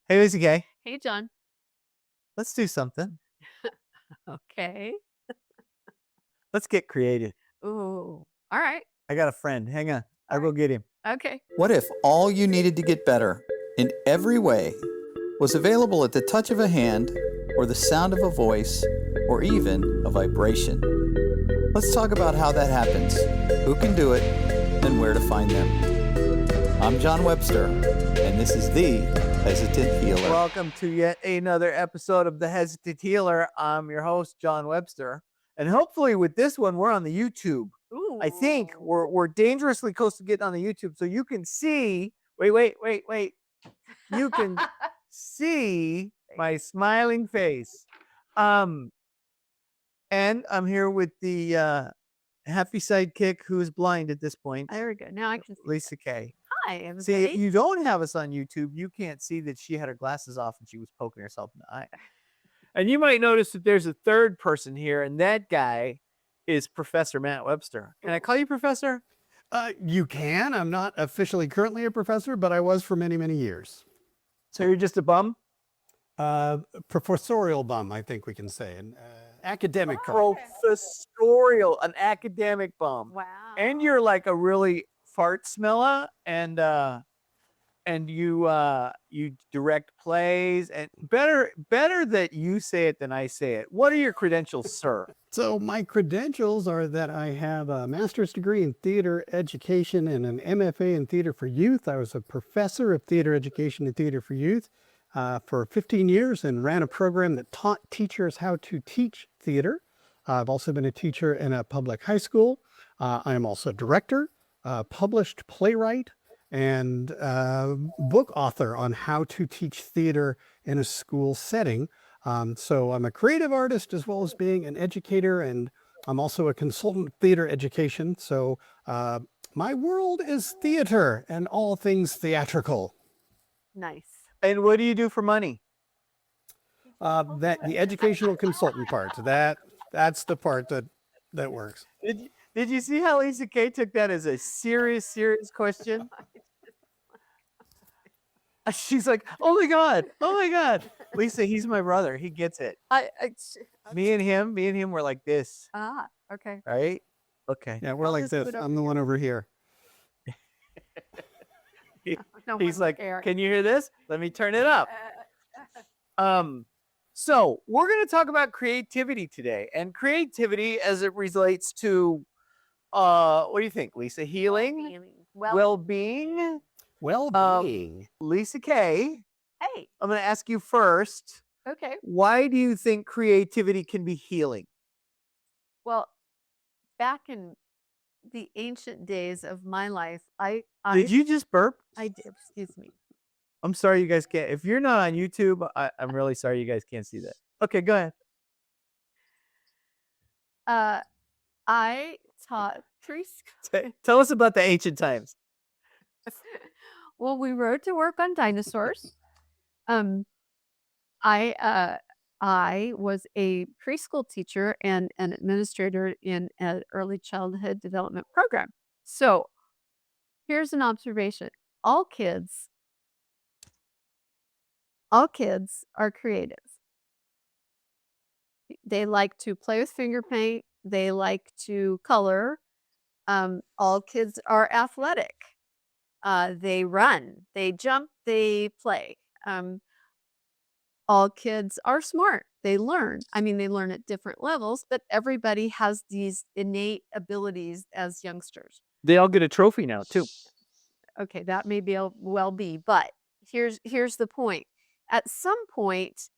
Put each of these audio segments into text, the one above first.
Hey, Lisa Gay. Hey, John. Let's do something. Okay. Let's get creative. Ooh. All right. I got a friend. Hang on. I'll All go right. get him. Okay. What if all you needed to get better in every way was available at the touch of a hand, or the sound of a voice, or even a vibration? Let's talk about how that happens, who can do it, and where to find them. I'm John Webster, and this is The Hesitant Healer. Welcome to yet another episode of The Hesitant Healer. I'm your host, John Webster. And hopefully with this one, we're on the YouTube. Ooh. I think we're dangerously close to getting on the YouTube. So you can see, wait. You can see my smiling face. And I'm here with the happy sidekick who's blind at this point, There we go. Now I can see. Lisa Kay. Hi, everybody. See, if you don't have us on YouTube, you can't see that she had her glasses off and she was poking herself in the eye. And you might notice that there's a third person here, and that guy is Professor Matt Webster. Can I call you Professor? You can. I'm not officially currently a professor, but I was for many, many years. So you're just a bum? Professorial bum, I think we can say. An academic bum. Professorial, an academic bum. Wow. And you're like a really fart smeller, and you direct plays, and better that you say it than I say it. What are your credentials, sir? So my credentials are that I have a master's degree in theater education and an MFA in theater for youth. I was a professor of theater education and theater for youth for 15 years and ran a program that taught teachers how to teach theater. I've also been a teacher in a public high school. I am also a director, published playwright, and book author on how to teach theater in a school setting. So I'm a creative artist as well as being an educator, and I'm also a consultant theater education. So my world is theater and all things theatrical. Nice. And what do you do for money? That the educational consultant part, that's the part that works. Did you see how Lisa Kay took that as a serious question? She's like, oh my God. Lisa, he's my brother. He gets it. Me and him were like this. Okay. Right? Okay. Yeah, we're I'll like just this. put up I'm the one over here. No He's one like, cares. can you hear this? Let me turn it up. So we're going to talk about creativity today, and creativity as it relates to, what do you think, Lisa? Healing, well-being. Well-being. Lisa Kay, Hey. I'm going to ask you first. Okay. Why do you think creativity can be healing? Well, back in the ancient days of my life, Did you just burp? I did. Excuse me. I'm sorry you guys can't. If you're not on YouTube, I'm really sorry you guys can't see that. Okay, go ahead. I taught preschool. Tell us about the ancient times. Well, we rode to work on dinosaurs. I was a preschool teacher and an administrator in an early childhood development program. So here's an observation. All kids are creative. They like to play with finger paint. They like to color. All kids are athletic. They run, they jump, they play. All kids are smart. They learn. I mean, they learn at different levels, but everybody has these innate abilities as youngsters. They all get a trophy now, too. Okay, that may well be, but here's the point. At some point,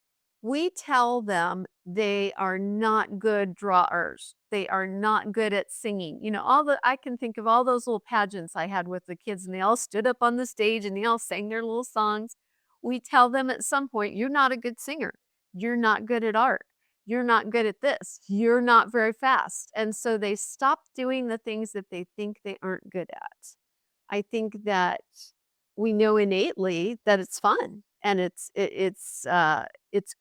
we tell them they are not good drawers. They are not good at singing. You know, I can think of all those little pageants I had with the kids, and they all stood up on the stage and they all sang their little songs. We tell them at some point, you're not a good singer. You're not good at art. You're not good at this. You're not very fast. And so they stop doing the things that they think they aren't good at. I think that we know innately that it's fun and it's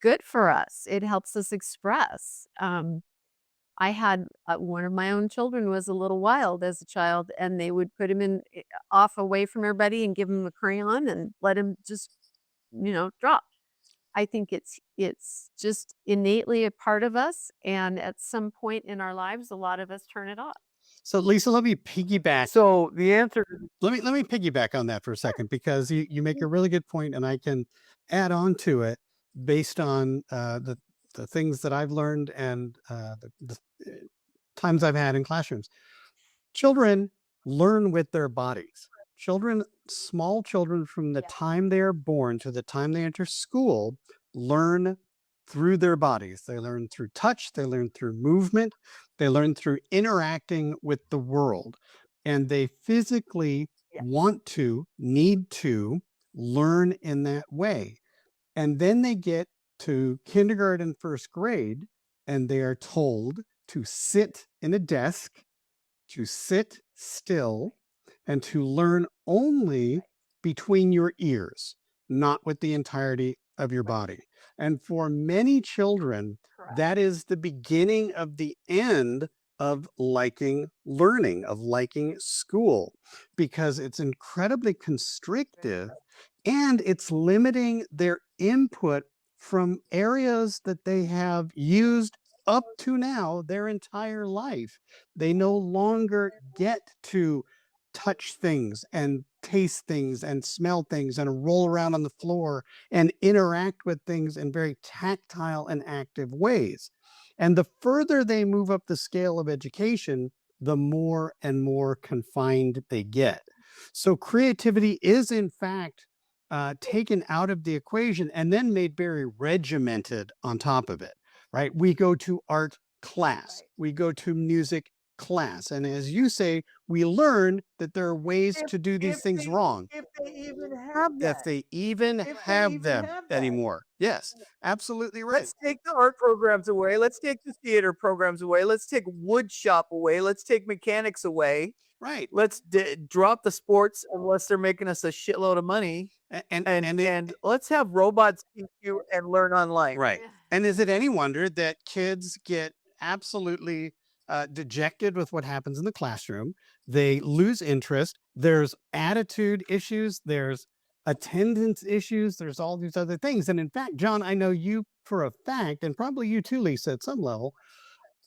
good for us. It helps us express. I had one of my own children was a little wild as a child, and they would put him off away from everybody and give him a crayon and let him just drop. I think it's just innately a part of us, and at some point in our lives, a lot of us turn it off. So Lisa, let me piggyback. So the answer, Let me piggyback on that for a second, because you make a really good point, and I can add on to it based on the things that I've learned and the times I've had in classrooms. Children learn with their bodies. Small children, from the time they are born to the time they enter school, learn through their bodies. They learn through touch, they learn through movement, they learn through interacting with the world. And they physically need to learn in that way. And then they get to kindergarten, first grade, and they are told to sit in a desk, to sit still, and to learn only between your ears, not with the entirety of your body. And for many children, that is the beginning of the end of liking learning, of liking school, because it's incredibly constrictive and it's limiting their input from areas that they have used up to now their entire life. They no longer get to touch things and taste things and smell things and roll around on the floor and interact with things in very tactile and active ways. And the further they move up the scale of education, the more and more confined they get. So creativity is, in fact, taken out of the equation and then made very regimented on top of it, right? We go to art class, we go to music class. And as you say, we learn that there are ways to do these things wrong. if they even have that. If they even have them anymore. Yes, absolutely right. Let's take the art programs away. Let's take the theater programs away. Let's take wood shop away. Let's take mechanics away. Right. Let's drop the sports unless they're making us a shitload of money. And let's have robots teach you and learn online. Right. And is it any wonder that kids get absolutely dejected with what happens in the classroom? They lose interest. There's attitude issues. There's attendance issues. There's all these other things. And in fact, John, I know you for a fact, and probably you too, Lisa, at some level,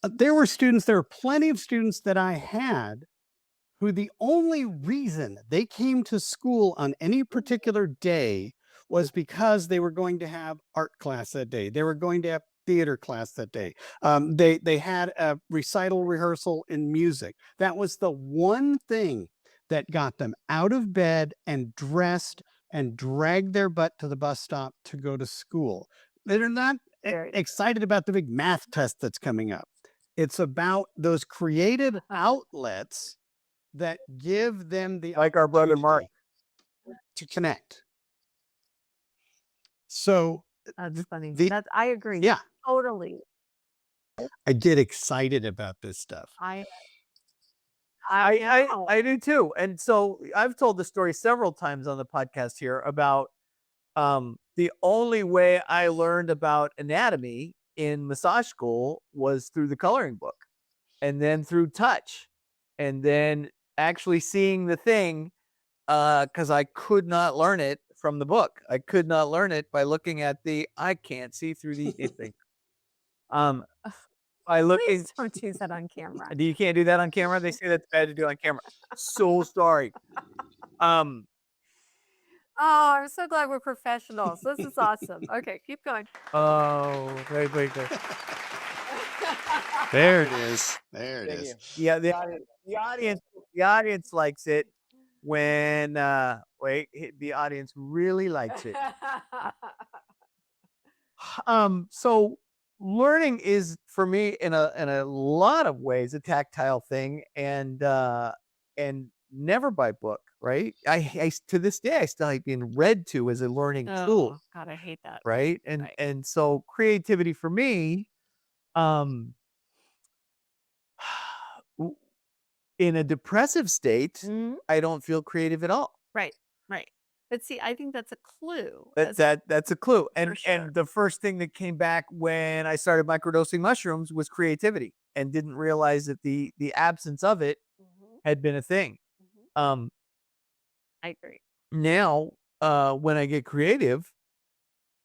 there were plenty of students that I had who the only reason they came to school on any particular day was because they were going to have art class that day. They were going to have theater class that day. They had a recital rehearsal in music. That was the one thing that got them out of bed and dressed and dragged their butt to the bus stop to go to school. They're not excited about the big math test that's coming up. It's about those creative outlets that give them the, like our brother Mark, to connect. So That's funny. I agree. Yeah. Totally. I get excited about this stuff. I do too. And so I've told the story several times on the podcast here about the only way I learned about anatomy in massage school was through the coloring book, and then through touch, and then actually seeing the thing, because I could not learn it from the book. I could not learn it by looking at I can't see through the thing. By looking. Please don't use that on camera. You can't do that on camera? They say that's bad to do on camera. So sorry. Oh, I'm so glad we're professionals. This is awesome. Okay, keep going. Oh, wait. There it is. There it is. Yeah, the audience likes it when the audience really likes it. So learning is, for me, in a lot of ways, a tactile thing, and never by book, right? I to this day I still like being read to as a learning tool. God, I hate that. Right? And so creativity for me, in a depressive state, I don't feel creative at all. Right. But see, I think that's a clue. That's a clue. And sure. and the first thing that came back when I started microdosing mushrooms was creativity, and didn't realize that the absence of it had been a thing. I agree. Now, when I get creative,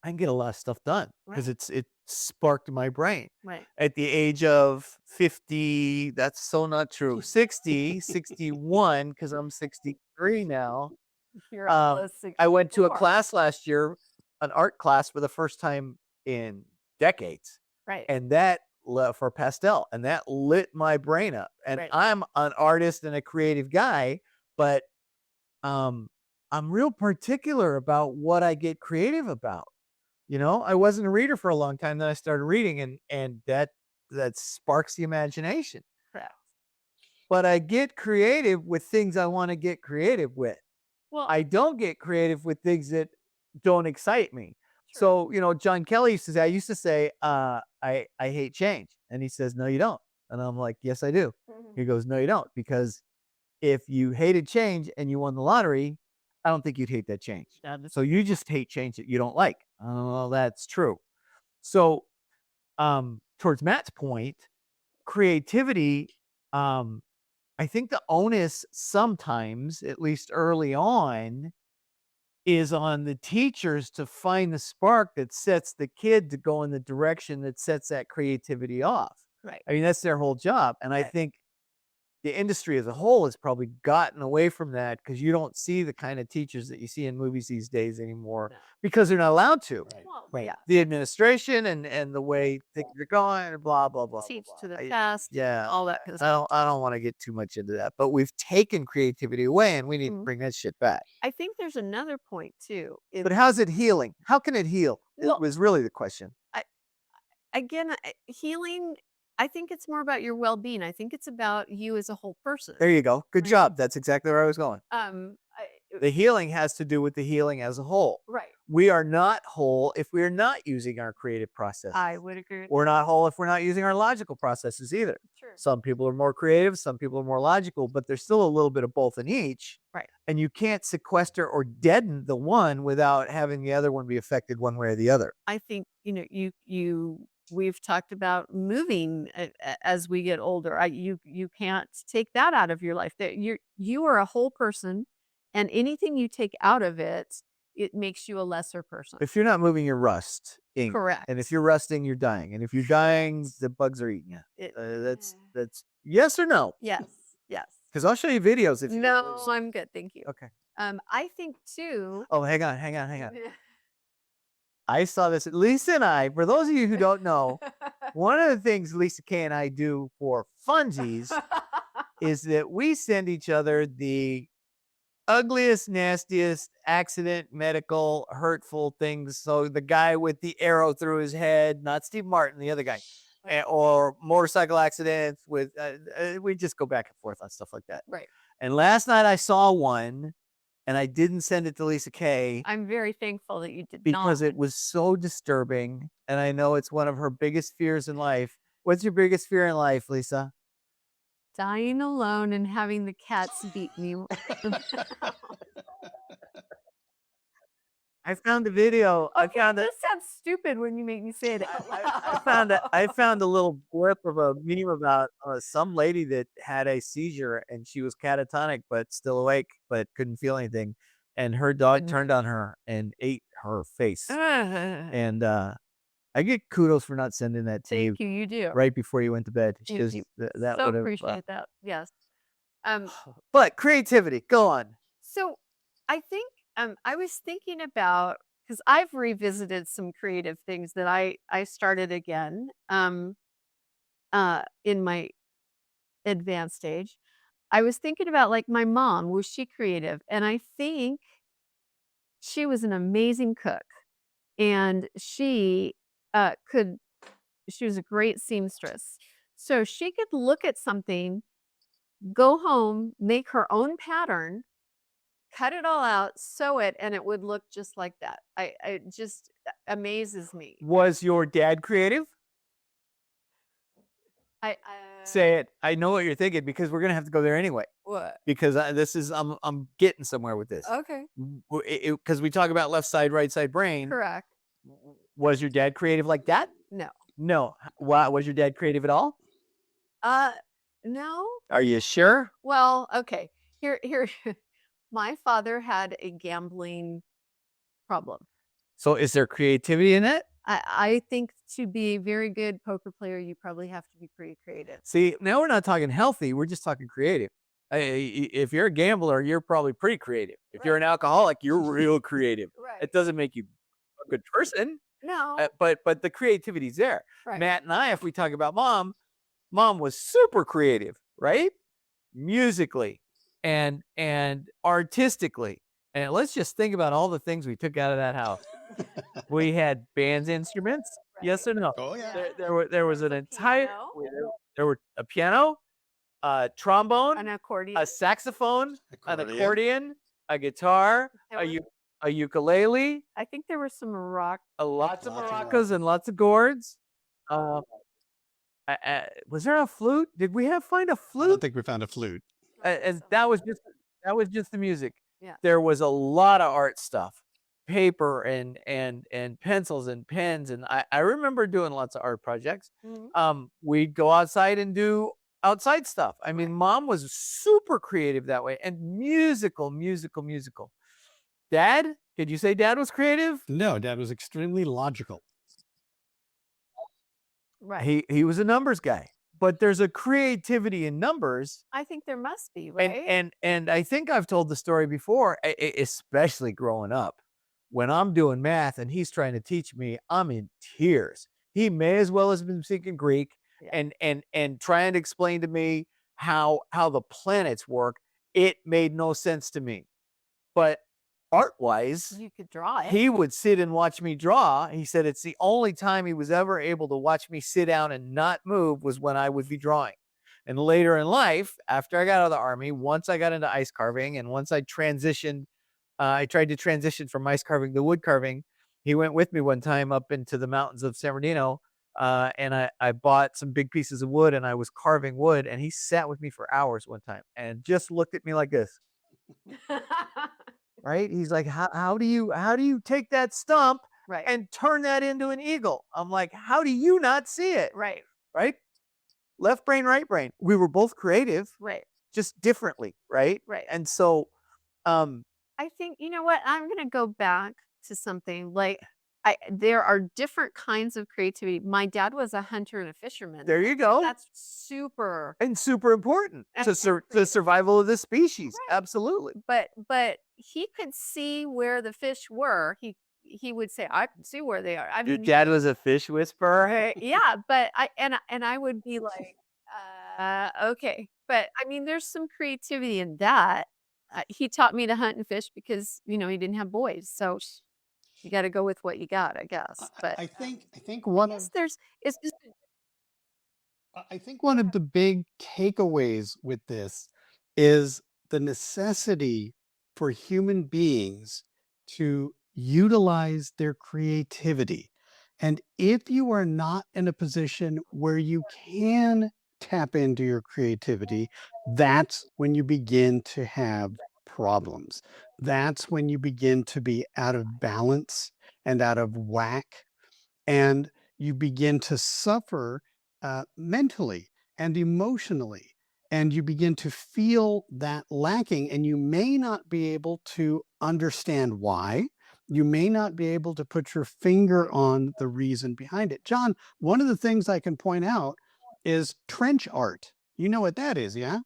I can get a lot of stuff done because it sparked my brain. Right. At the age of 50, that's so not true. 60, 61, because I'm 63 now. You're almost I went to a 64. class last year, an art class for the first time in decades. Right. And that for pastel, and that lit my brain up. And Right. I'm an artist and a creative guy, but I'm real particular about what I get creative about. You know, I wasn't a reader for a long time. Then I started reading, and that sparks the imagination. Correct. But I get creative with things I want to get creative with. Well, I don't get creative with things that don't excite me. True. So, you know, John Kelly used to say, I hate change. And he says, no, you don't. And I'm like, yes, I do. He goes, no, you don't. Because if you hated change and you won the lottery, I don't think you'd hate that change. So you just hate change that you don't like. Oh, that's true. So, towards Matt's point, creativity, I think the onus sometimes, at least early on, is on the teachers to find the spark that sets the kid to go in the direction that sets that creativity off. Right. I mean, that's their whole job. And I Right. think the industry as a whole has probably gotten away from that because you don't see the kind of teachers that you see in movies these days anymore No. because they're not allowed to. Well, yeah. The administration and the way things are going, blah, blah, blah. Teach blah, to the blah. test. Yeah. All that kind of stuff. I don't want to get too much into that, but we've taken creativity away and we need to bring that shit back. I think there's another point too. But how's it healing? How can it heal? Well- It was really the question. Again, healing, I think it's more about your well-being. I think it's about you as a whole person. There you go. Good Right. job. That's exactly where I was going. The healing has to do with the healing as a whole. Right. We are not whole if we are not using our creative process. I would agree with We're not whole if we're not using our logical processes either. True. Some people are more creative, some people are more logical, but there's still a little bit of both in each. Right. And you can't sequester or deaden the one without having the other one be affected one way or the other. I think, we've talked about moving as we get older. You can't take that out of your life. That you are a whole person, and anything you take out of it, it makes you a lesser person. If you're not moving, you're rusting. Correct. And if you're rusting, you're dying. And if you're dying, the bugs are eating you. That's yes or no? Yes. Yes. Because I'll show you videos if you No, I'm good. Thank you. Okay. I think too. Oh, hang on. I saw this. Lisa and I, for those of you who don't know, one of the things Lisa Kay and I do for funsies is that we send each other the ugliest, nastiest accident, medical, hurtful things. So the guy with the arrow through his head, not Steve Martin, the other guy, or motorcycle accidents with, we just go back and forth on stuff like that. Right. And last night I saw one and I didn't send it to Lisa Kay. I'm very thankful that you did because not. it was so disturbing. And I know it's one of her biggest fears in life. What's your biggest fear in life, Lisa? Dying alone and having the cats beat me. I found a video. Okay, this sounds stupid when you make me say it out loud. I found a little blip of a meme about some lady that had a seizure and she was catatonic but still awake but couldn't feel anything, and her dog turned on her and ate her face. And I get kudos for not sending that to Thank you. You do. right before you went to bed. Thank Just you. that So would have. appreciate that. Yes. But creativity, go on. So I think I was thinking about, because I've revisited some creative things that I started again in my advanced age. I was thinking about, like, my mom. Was she creative? And I think she was an amazing cook, and she was a great seamstress. So she could look at something, go home, make her own pattern, cut it all out, sew it, and it would look just like that. It just amazes me. Was your dad creative? Say it. I know what you're thinking because we're gonna have to go there anyway. What? Because I'm getting somewhere with this. Okay. Because we talk about left side, right side brain. Correct. Was your dad creative like that? No. No. Why was your dad creative at all? No. Are you sure? Well, okay. Here. My father had a gambling problem. So is there creativity in it? I think to be a very good poker player, you probably have to be pretty creative. See, now we're not talking healthy. We're just talking creative. If you're a gambler, you're probably pretty creative. If you're an alcoholic, you're real creative. Right. It doesn't make you a good person, No. but the creativity's there. Right. Matt and I, if we talk about mom was super creative, right? Musically and artistically. And let's just think about all the things we took out of that house. We had band's instruments, yes or no? Oh, yeah. There was an a entire piano. there were a piano, a trombone, An accordion. a saxophone, an Accordion. accordion, a guitar, There a was- a ukulele, I think there were some rock. lots of Lots of maracas and lots of gourds. Was there a flute? Did we find a I flute? don't think we found a flute. As that was just the music. Yeah. There was a lot of art stuff, paper and pencils and pens, and I remember doing lots of art projects. Mhm. We'd go outside and do outside stuff. I mean, mom was super creative that way and musical. Dad, could you say dad was creative? No, Dad was extremely logical. Right. He was a numbers guy, but there's a creativity in numbers. I think there must be, right? And I think I've told the story before, especially growing up. When I'm doing math and he's trying to teach me, I'm in tears. He may as well have been speaking Greek Yeah. and trying to explain to me how the planets work. It made no sense to me. But art-wise, You could draw it. he would sit and watch me draw. He said it's the only time he was ever able to watch me sit down and not move was when I would be drawing. And later in life, after I got out of the Army, once I got into ice carving and once I transitioned, I tried to transition from ice carving to wood carving. He went with me one time up into the mountains of San Bernardino, and I bought some big pieces of wood and I was carving wood, and he sat with me for hours one time and just looked at me like this. Right? He's like, how do you take that stump Right. and turn that into an eagle? I'm like, how do you not see it? Right. Right? Left brain, right brain. We were both creative, Right. just differently, right? Right. And so, I think, you know what? I'm going to go back to something like there are different kinds of creativity. My dad was a hunter and a fisherman. there you go. That's super. And super important to And the survival of the species. Right. Absolutely. But he could see where the fish were. He would say, I can see where they are. I Your mean, dad was a fish whisperer. yeah, but I would be like, okay. But I mean, there's some creativity in that. He taught me to hunt and fish because, he didn't have boys. So you got to go with what you got, I guess. But I think one of it's just I think one of the big takeaways with this is the necessity for human beings to utilize their creativity. And if you are not in a position where you can tap into your creativity, that's when you begin to have problems. That's when you begin to be out of balance and out of whack, and you begin to suffer mentally and emotionally, and you begin to feel that lacking, and you may not be able to understand why. You may not be able to put your finger on the reason behind it. John, one of the things I can point out is trench art. You know what that is, yeah?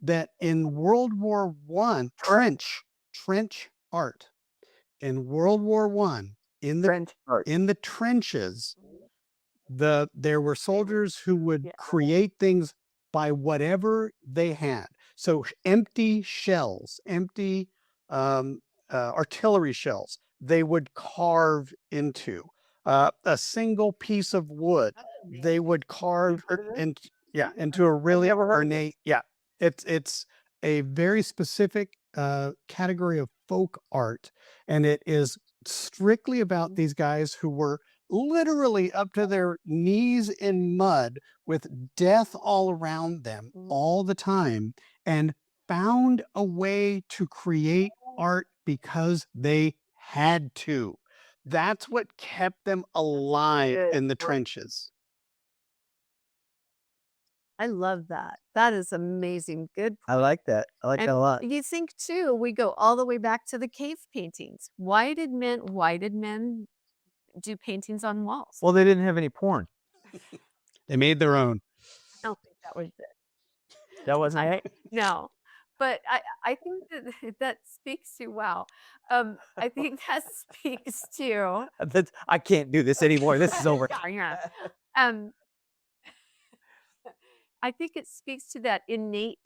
That in World War I, trench art. In World War I, in the trenches, there were soldiers who would Yeah. create things by whatever they had. So empty shells, empty artillery shells, they would carve into. A single piece of wood, they would carve into a really ornate. Yeah, it's a very specific category of folk art, and it is strictly about these guys who were literally up to their knees in mud with death all around them all the time, and found a way to create art because they had to. That's what kept them alive in the trenches. I love that. That is amazing. Good. I like that. I like that a And lot. you think too, we go all the way back to the cave paintings. Why did men do paintings on walls? Well, they didn't have any porn. They made their own. I don't think that was it. That wasn't it. No. But I think that speaks to I think that speaks to I can't do this anymore. This is over. yeah. Um I think it speaks to that innate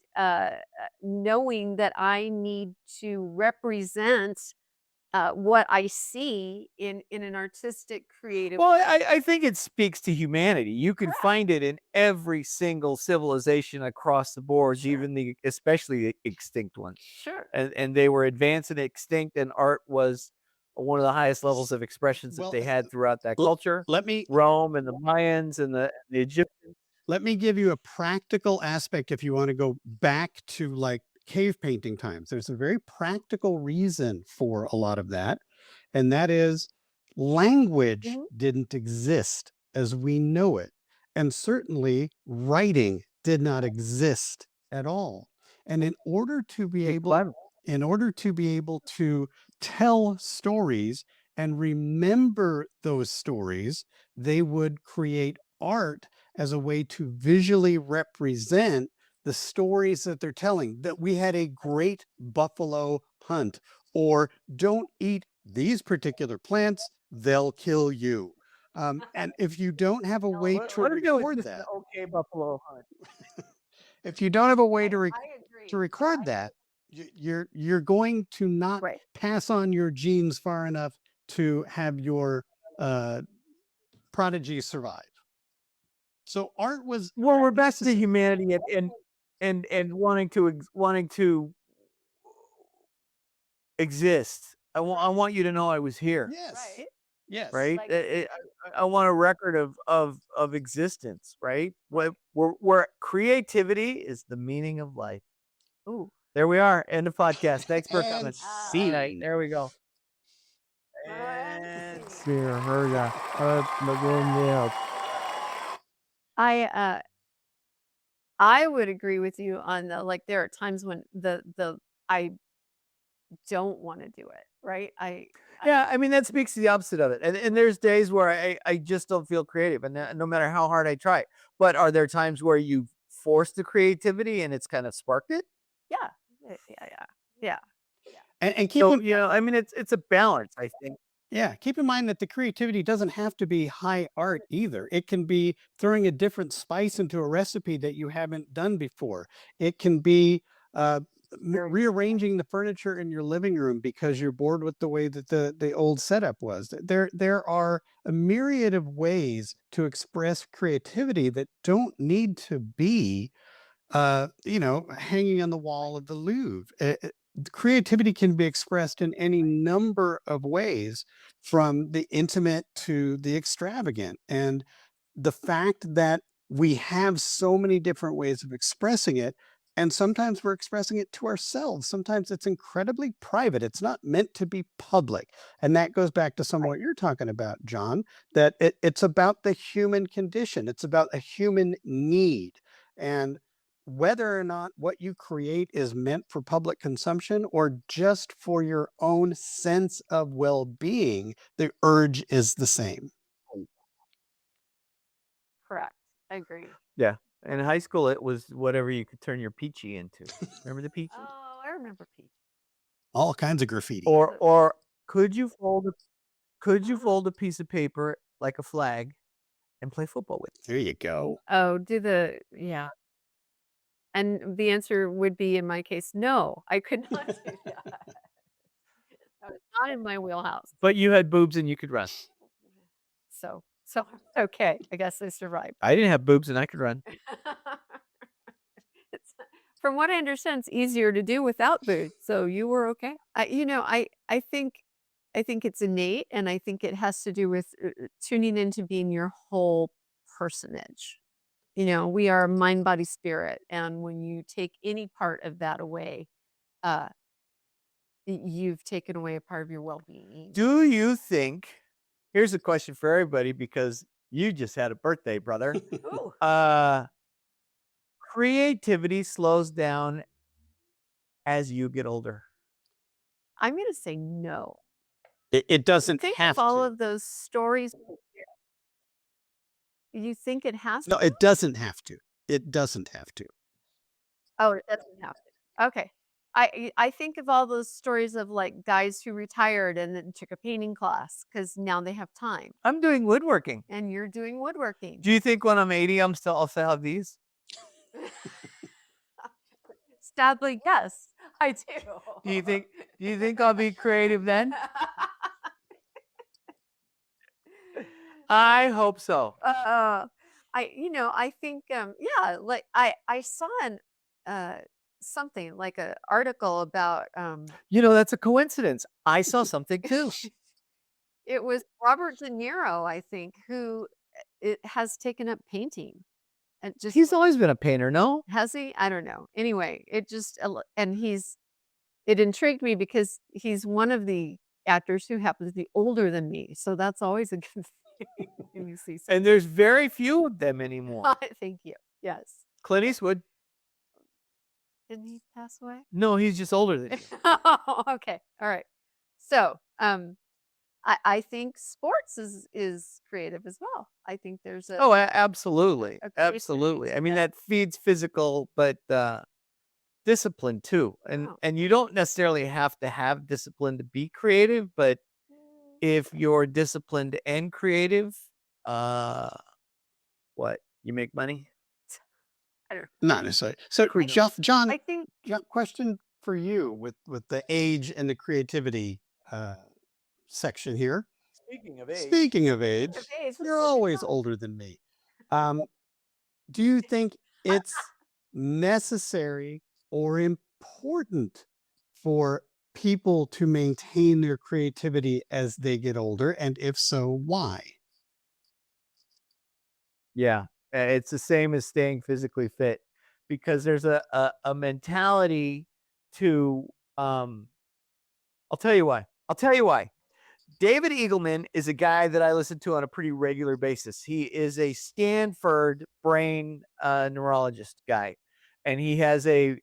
knowing that I need to represent what I see in an artistic, creative. Well, I think it speaks to humanity. You can find it in every single civilization across the boards, even especially the extinct ones. Sure. And they were advanced and extinct, and art was one of the highest levels of expressions that they had throughout that culture. Rome and the Mayans and the Egyptians. Let me give you a practical aspect if you want to go back to like cave painting times. There's a very practical reason for a lot of that, and that is language didn't exist as we know it. And certainly writing did not exist at all. And in order to be able to tell stories and remember those stories, they would create art as a way to visually represent the stories that they're telling, that we had a great buffalo hunt, or don't eat these particular plants, they'll kill you. And if you don't have a way to record that, okay, buffalo hunt. if you don't have a way to record that, you're going to not pass on your genes far enough to have your prodigy survive. So art was we're back to humanity and wanting to exist. I want you to know I was here. Yes. Yes. Right. I want a record of existence. Right. Where creativity is the meaning of life. Ooh. There we are. End of podcast. Thanks for coming. See you. There we go. And I would agree with you on there are times when I don't want to do it, right? Yeah, I mean that speaks to the opposite of it. And there's days where I just don't feel creative, and no matter how hard I try. But are there times where you force the creativity and it's kind of sparked it? Yeah. And keep I mean it's a balance, I think. Yeah, keep in mind that the creativity doesn't have to be high art either. It can be throwing a different spice into a recipe that you haven't done before. It can be rearranging the furniture in your living room because you're bored with the way that the old setup was. There are a myriad of ways to express creativity that don't need to be hanging on the wall of the Louvre. Creativity can be expressed in any number of ways, from the intimate to the extravagant. And the fact that we have so many different ways of expressing it, and sometimes we're expressing it to ourselves. Sometimes it's incredibly private. It's not meant to be public. And that goes back to some of what you're talking about, John, that it's about the human condition. It's about a human need. And whether or not what you create is meant for public consumption or just for your own sense of well-being, the urge is the same. Correct. I agree. Yeah. In high school, it was whatever you could turn your peachy into. Remember the peachy? Oh, I remember peachy. All kinds of graffiti. Or could you fold a piece of paper like a flag and play football with it? There you go. Oh, and the answer would be, in my case, no, I could not do that. That was not in my wheelhouse. But you had boobs and you could run. So okay, I guess I survived. I didn't have boobs and I could run. From what I understand, it's easier to do without boobs. So you were okay. I think it's innate, and I think it has to do with tuning into being your whole personage. We are mind, body, spirit. And when you take any part of that away, you've taken away a part of your well-being. Do you think, here's a question for everybody, because you just had a birthday, brother. creativity slows down as you get older? I'm going to say no. It doesn't Think have of all to. of those stories. You think it has No, to? it doesn't have to. It doesn't have to. Oh, it doesn't have to. Okay. I think of all those stories of like guys who retired and then took a painting class because now they have time. I'm doing woodworking. And you're doing woodworking. Do you think when I'm 80, I'll still have these? Sadly, yes, I do. Do you think I'll be creative then? I hope so. I think, yeah, like I saw something like an article about, That's a coincidence. I saw something too. it was Robert De Niro, I think, who it has taken up painting. And just He's always been a painter, no? has he? I don't know. Anyway, and it intrigued me because he's one of the actors who happens to be older than me. So that's always a good thing when you see And there's very few of them anymore. Thank you. Yes. Clint Eastwood. Didn't he pass away? No, he's just older than you. Oh, okay. All right. So, I think sports is creative as well. I think there's a Oh, absolutely. a creativity Absolutely. to I mean, that. that feeds physical, but discipline too. Wow. And you don't necessarily have to have discipline to be creative, but if you're disciplined and creative, what? You make money? I don't know. Not necessarily. So, I don't- John, I think question for you with the age and the creativity section here. Speaking of age. Speaking of age, of age, you're always older than me. Do you think it's necessary or important for people to maintain their creativity as they get older? And if so, why? Yeah, it's the same as staying physically fit because there's a mentality to I'll tell you why. David Eagleman is a guy that I listen to on a pretty regular basis. He is a Stanford brain neurologist guy, and he has a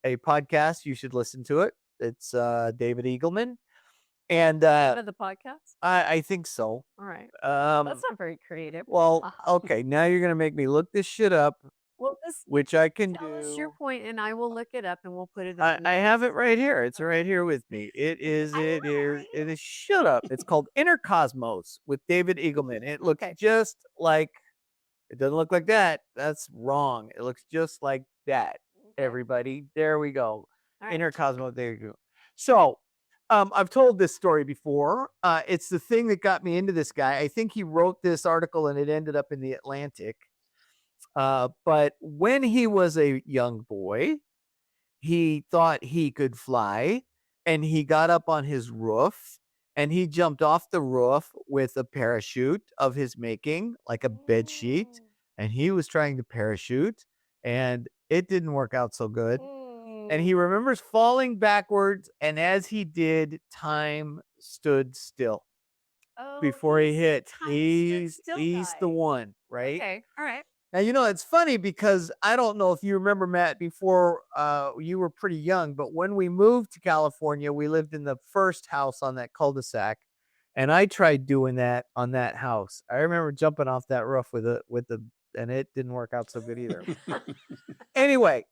podcast. You should listen to it. It's David Eagleman, and one of the podcasts. I think so. All right. Um, That's not very creative. well, okay, now you're gonna make me look this shit up, Well, this which I can tell us do. your point, and I will look it up, and we'll put it. I have it right here. It's right here with me. It is. Shut up. It's called Inner Cosmos with David Eagleman. It looks Okay. just like. It doesn't look like that. That's wrong. It looks just like that. Okay. Everybody, there we go. All right. Inner Cosmos. There you go. So, I've told this story before. It's the thing that got me into this guy. I think he wrote this article and it ended up in the Atlantic. But when he was a young boy, he thought he could fly and he got up on his roof and he jumped off the roof with a parachute of his making, like a bed sheet. And he was trying to parachute and it didn't work out so good. And he remembers falling backwards. And as he did, time stood still before he hit. He's the one, right? Okay. All right. Now, it's funny because I don't know if you remember, Matt, before you were pretty young, but when we moved to California, we lived in the first house on that cul-de-sac. And I tried doing that on that house. I remember jumping off that roof and it didn't work out so good either. Anyway,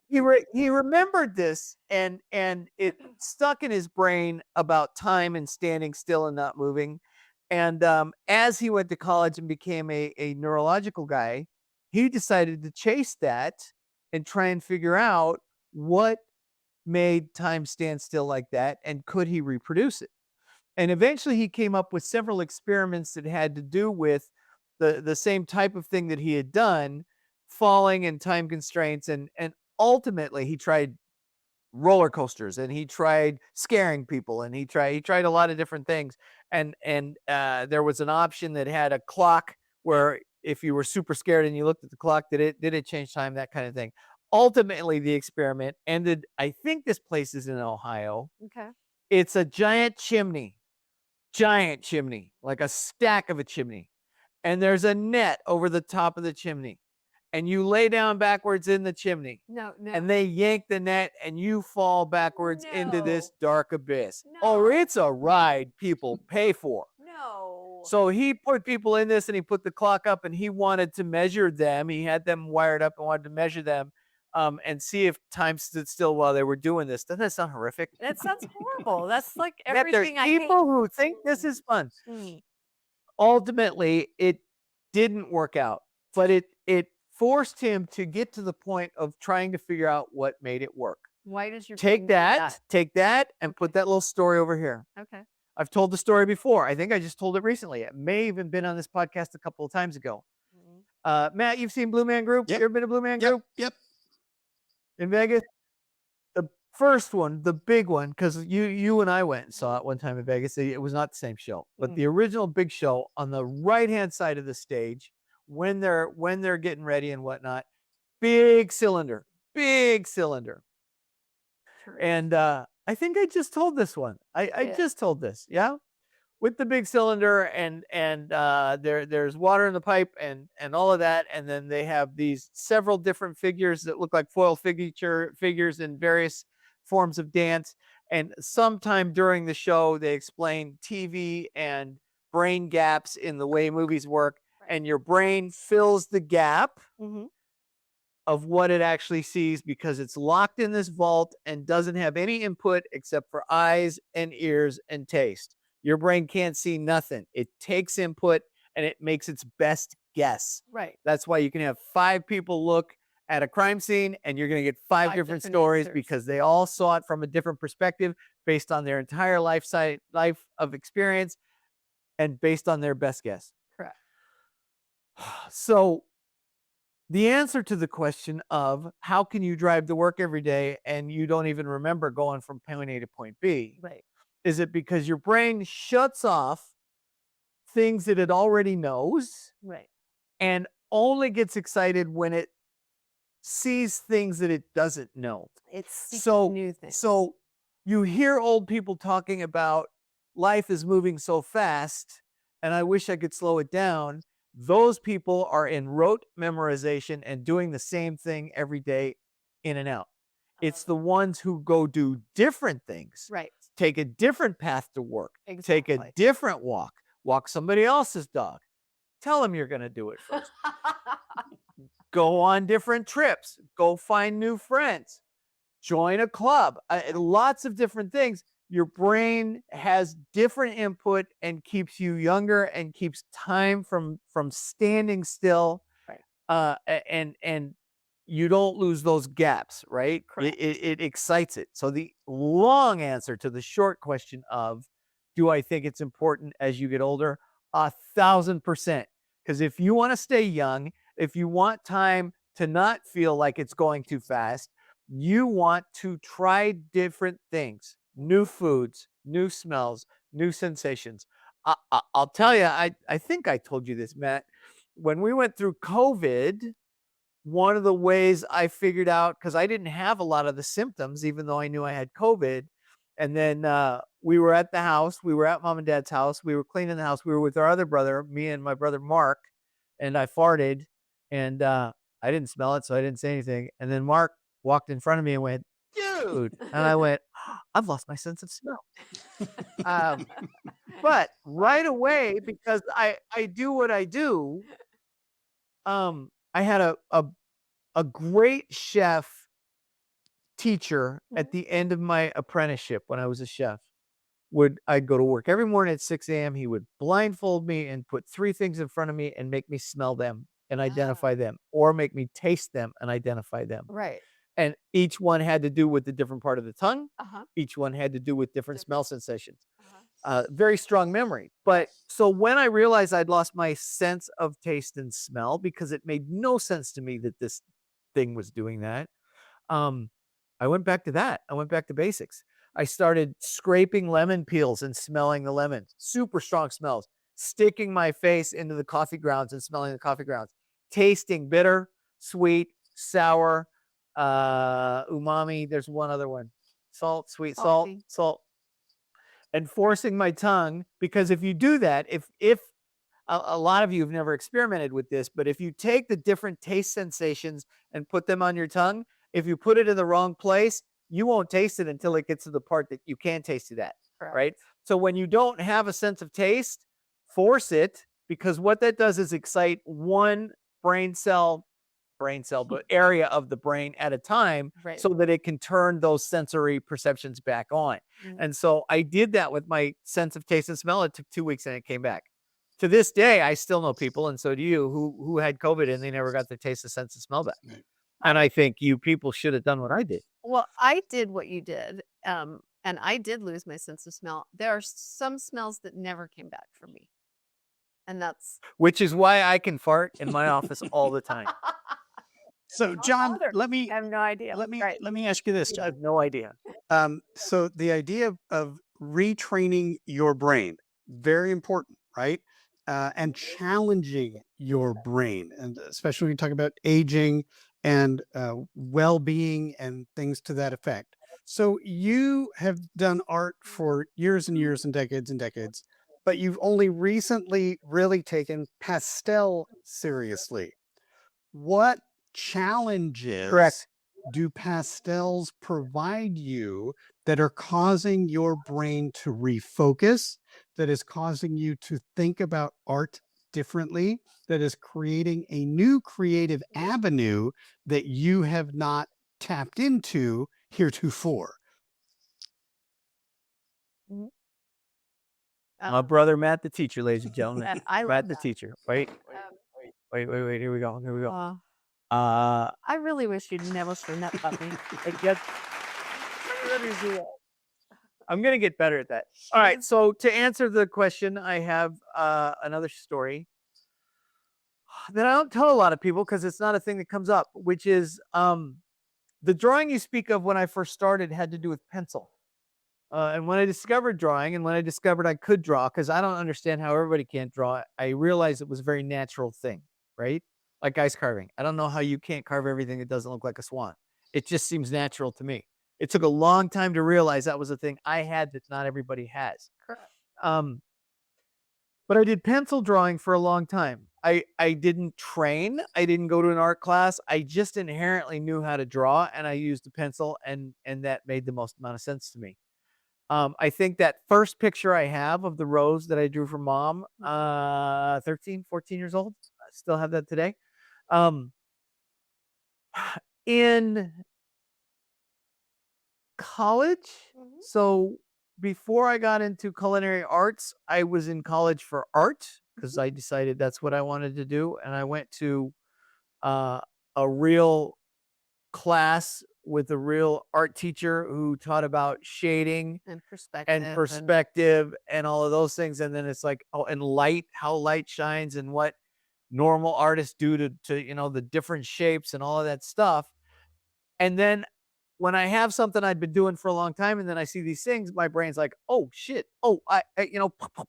he remembered this and it stuck in his brain about time and standing still and not moving. And as he went to college and became a neurological guy, he decided to chase that and try and figure out what made time stand still like that and could he reproduce it. And eventually he came up with several experiments that had to do with the same type of thing that he had done, falling and time constraints. And ultimately he tried roller coasters and he tried scaring people and he tried a lot of different things. And there was an option that had a clock where if you were super scared and you looked at the clock, did it change time, that kind of thing. Ultimately, the experiment ended, I think this place is in Ohio. Okay. It's a giant chimney, like a stack of a chimney. And there's a net over the top of the chimney. and you lay down backwards in the chimney. No, no. And they yank the net and you fall backwards into this No. dark abyss. Oh, No. it's a ride people pay for. No. So he put people in this and he put the clock up and he wanted to measure them. He had them wired up and wanted to measure them and see if time stood still while they were doing this. Doesn't that sound horrific? That sounds horrible. That's like Yet there's everything I hate. people who think this is fun. Mm. Ultimately, it didn't work out, but it forced him to get to the point of trying to figure out what made it work. Why does your Take brain do take that, and put that little story over here. Okay. I've told the story before. I think I just told it recently. It may even been on this podcast a couple of times ago. Mhm. Matt, you've seen Blue Man Group? Yep. You ever been to Blue Man Yep. Group Yep. in Vegas? The first one, the big one, because you and I went and saw it one time in Vegas. It was not the same show, but the original big show on the right-hand side of the stage when they're getting ready and whatnot, big cylinder. Sure. And I think I just told this one. I Yeah. just told this, yeah, with the big cylinder and there's water in the pipe and all of that, and then they have these several different figures that look like foil figures in various forms of dance. And sometime during the show, they explain TV and brain gaps in the way movies work, and your brain fills the gap Mhm. of what it actually sees because it's locked in this vault and doesn't have any input except for eyes and ears and taste. Your brain can't see nothing. It takes input and it makes its best guess. Right. That's why you can have 5 people look at a crime scene and you're going to get 5 different stories answers. because they all saw it from a different perspective based on their entire life of experience and based on their best guess. Correct. So the answer to the question of how can you drive to work every day and you don't even remember going from point A to point B, Right. is it because your brain shuts off things that it already knows Right. and only gets excited when it sees things that it doesn't know? It's seeking So, new things. so you hear old people talking about life is moving so fast and I wish I could slow it down. Those people are in rote memorization and doing the same thing every day in and out. It's the ones who go do different things, Right. take a different path to work, take Exactly. a different walk somebody else's dog. Tell them you're going to do it first. Go on different trips, go find new friends, join a club, lots of different things. Your brain has different input and keeps you younger and keeps time from standing still. Right. And you don't lose those gaps, right? Correct. It excites it. So the long answer to the short question of, do I think it's important as you get older? 1,000%. Because if you want to stay young, if you want time to not feel like it's going too fast, you want to try different things, new foods, new smells, new sensations. I'll tell you, I think I told you this, Matt. When we went through COVID, one of the ways I figured out, because I didn't have a lot of the symptoms, even though I knew I had COVID. And then we were at the house. We were at mom and dad's house. We were cleaning the house. We were with our other brother, me and my brother Mark. And I farted. And I didn't smell it, so I didn't say anything. And then Mark walked in front of me and went, "Dude." And I went, "I've lost my sense of smell." But right away, because I do what I do, I had a great chef teacher at the end of my apprenticeship when I was a chef. I'd go to work every morning at 6 a.m. He would blindfold me and put 3 things in front of me and make me smell them and identify them, or make me taste them and identify them. Right. And each one had to do with a different part of the tongue. Uh-huh. Each one had to do with different smell sensations. Uh-huh. Very strong memory. But so when I realized I'd lost my sense of taste and smell, because it made no sense to me that this thing was doing that, I went back to that. I went back to basics. I started scraping lemon peels and smelling the lemons, super strong smells, sticking my face into the coffee grounds and smelling the coffee grounds, tasting bitter, sweet, sour, umami. There's one other one, salt, sweet, Salty. salt, and forcing my tongue, because if you do that, if a lot of you have never experimented with this, but if you take the different taste sensations and put them on your tongue, if you put it in the wrong place, you won't taste it until it gets to the part that you can taste it at, Correct. right? So when you don't have a sense of taste, force it, because what that does is excite one brain cell, but area of the brain at a time, Right. so that it can turn those sensory perceptions back on. Mm. And so I did that with my sense of taste and smell. It took 2 weeks and it came back. To this day, I still know people, and so do you, who had COVID and they never got the taste, the sense, and smell back. Right. And I think you people should have done what I did. Well, I did what you did, and I did lose my sense of smell. There are some smells that never came back for me, and that's Which is why I can fart in my office all the time. So, John, bother. let me I have no idea. let me Right. let me ask you this, I John. have no idea. So the idea of retraining your brain, very important, right? And challenging your brain, and especially when you talk about aging and well-being and things to that effect. So you have done art for years and years and decades, but you've only recently really taken pastel seriously. What challenges Correct. do pastels provide you that are causing your brain to refocus, that is causing you to think about art differently, that is creating a new creative avenue that you have not tapped into heretofore? My brother Matt, the teacher, ladies and gentlemen. And I love Matt, the that. teacher. Wait. Here we go. I really wish you'd never shown that puppy. I'm gonna get better at that. All right. So to answer the question, I have another story that I don't tell a lot of people because it's not a thing that comes up, which is the drawing you speak of when I first started had to do with pencil. And when I discovered drawing and when I discovered I could draw, because I don't understand how everybody can't draw, I realized it was a very natural thing, right? Like ice carving. I don't know how you can't carve everything that doesn't look like a swan. It just seems natural to me. It took a long time to realize that was a thing I had that not everybody has. Correct. But I did pencil drawing for a long time. I didn't train. I didn't go to an art class. I just inherently knew how to draw, and I used a pencil, and that made the most amount of sense to me. I think that first picture I have of the rose that I drew for Mom, 13, 14 years old, I still have that today. In college, so before I got into culinary arts, I was in college for art because I decided that's what I wanted to do, and I went to a real class with a real art teacher who taught about shading And perspective. and perspective and all of those things. And then it's like, oh, and light, how light shines and what normal artists do to the different shapes and all of that stuff. And then when I have something I'd been doing for a long time and then I see these things, my brain's like, oh shit. Oh,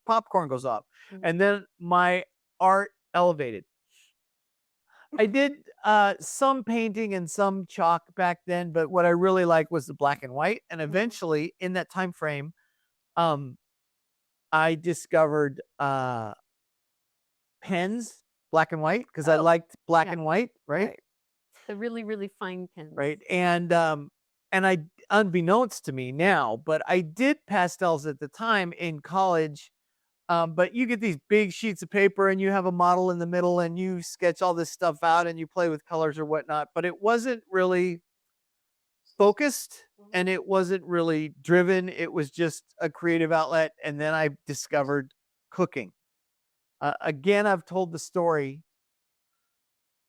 popcorn goes off. And then my art elevated. I did some painting and some chalk back then, but what I really liked was the black and white. And eventually, in that time frame, I discovered pens, black and white, because I liked black and white, right? The really, really fine pens. Right. And I, unbeknownst to me now, but I did pastels at the time in college. But you get these big sheets of paper and you have a model in the middle and you sketch all this stuff out and you play with colors or whatnot, but it wasn't really focused and it wasn't really driven. It was just a creative outlet. And then I discovered cooking. Again, I've told the story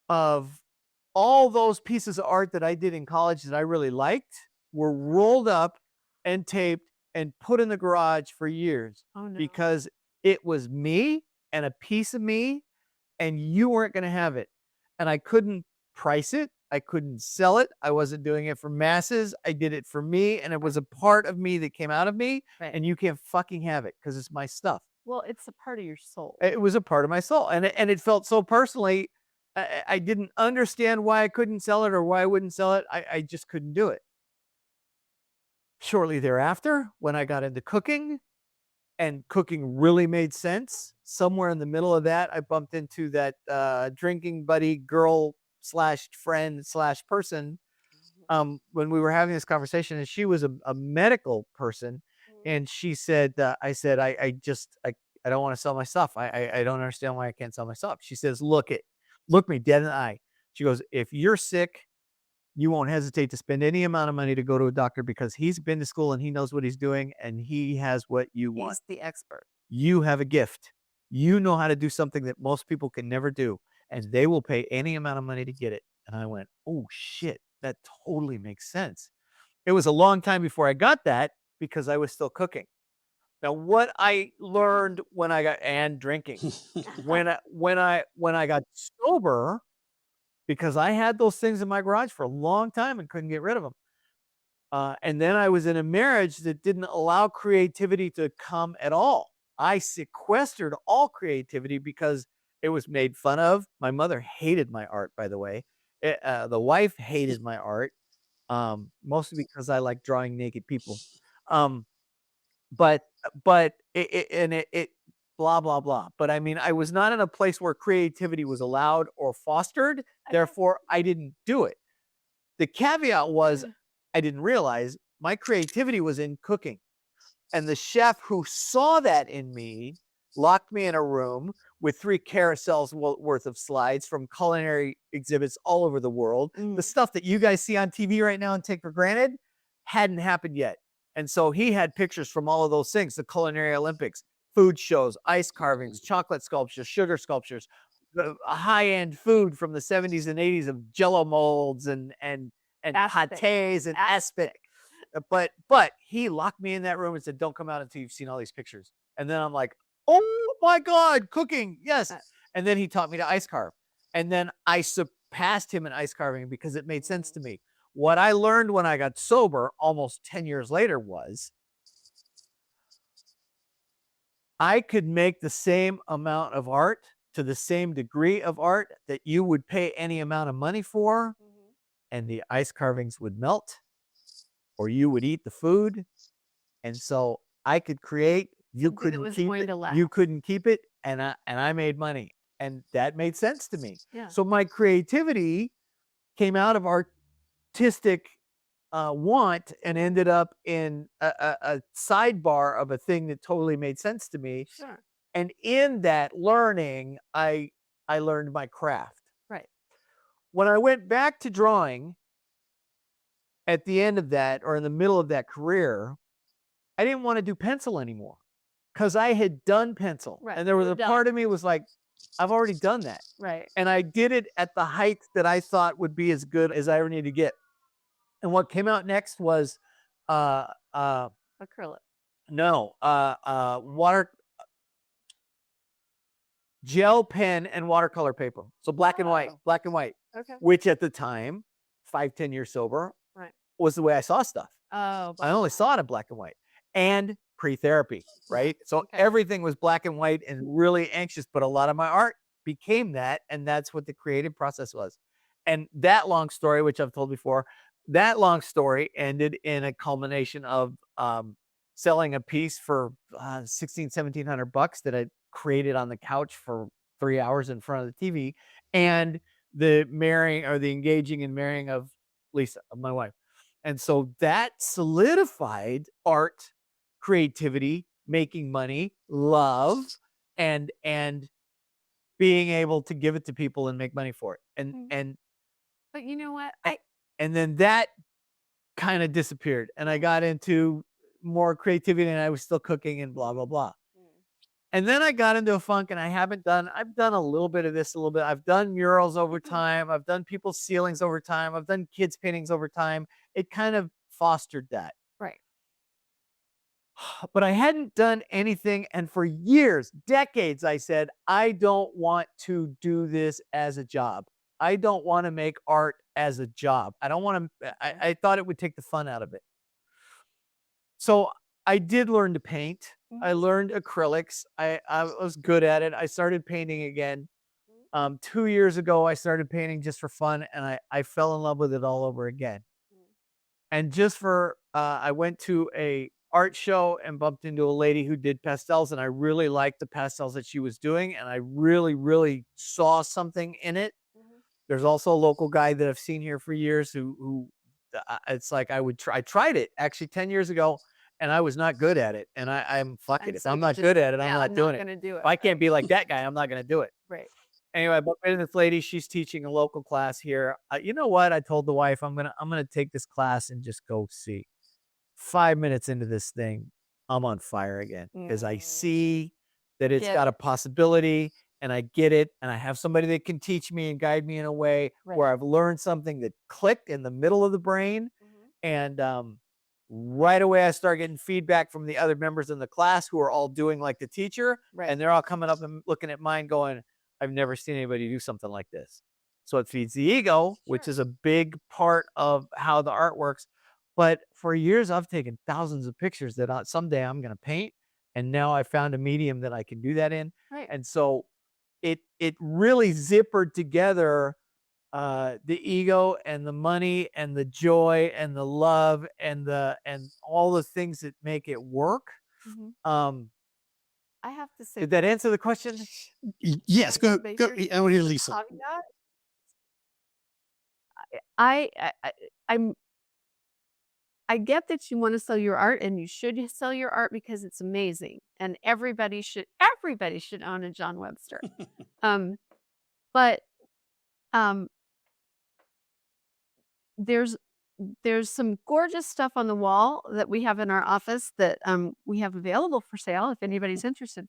of all those pieces of art that I did in college that I really liked were rolled up and taped and put in the garage for years. Oh, no. Because it was me and a piece of me, and you weren't going to have it. And I couldn't price it. I couldn't sell it. I wasn't doing it for masses. I did it for me, and it was a part of me that came out of me, Right. and you can't fucking have it because it's my stuff. Well, it's a part of your soul. It was a part of my soul, and it felt so personally. I didn't understand why I couldn't sell it or why I wouldn't sell it. I just couldn't do it. Shortly thereafter, when I got into cooking, and cooking really made sense. Somewhere in the middle of that, I bumped into that drinking buddy, girl slash friend slash person when we were having this conversation, and she was a medical person, and she said, I said, I don't want to sell my stuff. I don't understand why I can't sell my stuff. She says, look me dead in the eye. She goes, if you're sick, you won't hesitate to spend any amount of money to go to a doctor because he's been to school and he knows what he's doing and he has what you want. He's the expert. You have a gift. You know how to do something that most people can never do, and they will pay any amount of money to get it. And I went, oh shit, that totally makes sense. It was a long time before I got that because I was still cooking. Now, what I learned when I got and drinking, when I got sober, because I had those things in my garage for a long time and couldn't get rid of them. And then I was in a marriage that didn't allow creativity to come at all. I sequestered all creativity because it was made fun of. My mother hated my art, by the way. The wife hated my art, mostly because I like drawing naked people. But it blah, blah, blah. But I mean, I was not in a place where creativity was allowed or fostered. Therefore, I didn't do it. The caveat was I didn't realize my creativity was in cooking. And the chef who saw that in me locked me in a room with 3 carousels worth of slides from culinary exhibits all over the world. The stuff that you guys see on TV right now and take for granted hadn't happened yet. And so he had pictures from all of those things, the Culinary Olympics, food shows, ice carvings, chocolate sculptures, sugar sculptures, the high-end food from the 70s and 80s of Jello molds and pâtés and aspic. But he locked me in that room and said, don't come out until you've seen all these pictures. And then I'm like, oh my God, cooking, yes. And then he taught me to ice carve. And then I surpassed him in ice carving because it made sense to me. What I learned when I got sober almost 10 years later was I could make the same amount of art to the same degree of art that you would pay any amount of money for, and the ice carvings would melt, or you would eat the food. And so I could create, you couldn't keep it, and I made money. And that made sense to me. Yeah. So my creativity came out of artistic want and ended up in a sidebar of a thing that totally made sense to me. Sure. And in that learning, I learned my craft. Right. When I went back to drawing at the end of that, or in the middle of that career, I didn't want to do pencil anymore because I had done pencil. Right. And there was a part of me was like, I've already done that. Right. And I did it at the height that I thought would be as good as I ever needed to get. And what came out next was acrylic. Water, gel pen and watercolor paper. So black and white. Okay. Which at the time, 5-10 years sober, Right. was the way I saw stuff. Oh. I only saw it in black and white and pre-therapy, right? So everything was black and white and really anxious, but a lot of my art became that, and that's what the creative process was. And that long story, which I've told before, that long story ended in a culmination of selling a piece for $1,600-1,700 that I created on the couch for 3 hours in front of the TV, and the marrying or the engaging and marrying of Lisa, of my wife. And so that solidified art, creativity, making money, love, and being able to give it to people and make money for it. And but you know what? and then that kind of disappeared, and I got into more creativity, and I was still cooking and blah blah blah. And then I got into a funk, and I've done a little bit of this, a little bit. I've done murals over time. I've done people's ceilings over time. I've done kids paintings over time. It kind of fostered that. Right. But I hadn't done anything. And for years, decades, I said, I don't want to do this as a job. I don't want to make art as a job. I don't want to, I thought it would take the fun out of it. So I did learn to paint. I learned acrylics. I was good at it. I started painting again. 2 years ago, I started painting just for fun, and I fell in love with it all over again. And just for, I went to a art show and bumped into a lady who did pastels, and I really liked the pastels that she was doing, and I really, really saw something in it. There's also a local guy that I've seen here for years who it's like I tried it actually 10 years ago, and I was not good at it, and I'm fuck it. And If so I'm you not just good at it, I'm yeah, not I'm doing not it. gonna do it. If I can't be like that guy, I'm not gonna do it. Right. Anyway, I bumped into this lady. She's teaching a local class here. You know what? I told the wife I'm gonna take this class and just go see. 5 minutes into this thing, I'm on fire again because I see that it's Get got a it. possibility, and I get it, and I have somebody that can teach me and guide me in a way where Right. I've learned something that clicked in the middle of the brain, and right away I start getting feedback from the other members in the class who are all doing like the teacher, Right. and they're all coming up and looking at mine going, I've never seen anybody do something like this. So it feeds the ego, which is a big part of how the art works. But for years, I've taken thousands of pictures that someday I'm going to paint. And now I found a medium that I can do that in. Right. And so it really zippered together the ego and the money and the joy and the love and all the things that make it work. I have to say, Did that answer the question? Yes, go. Major I want to hear Lisa. caveat, I'm I get that you want to sell your art, and you should sell your art because it's amazing, and everybody should own a John Webster. But there's some gorgeous stuff on the wall that we have in our office that we have available for sale if anybody's interested.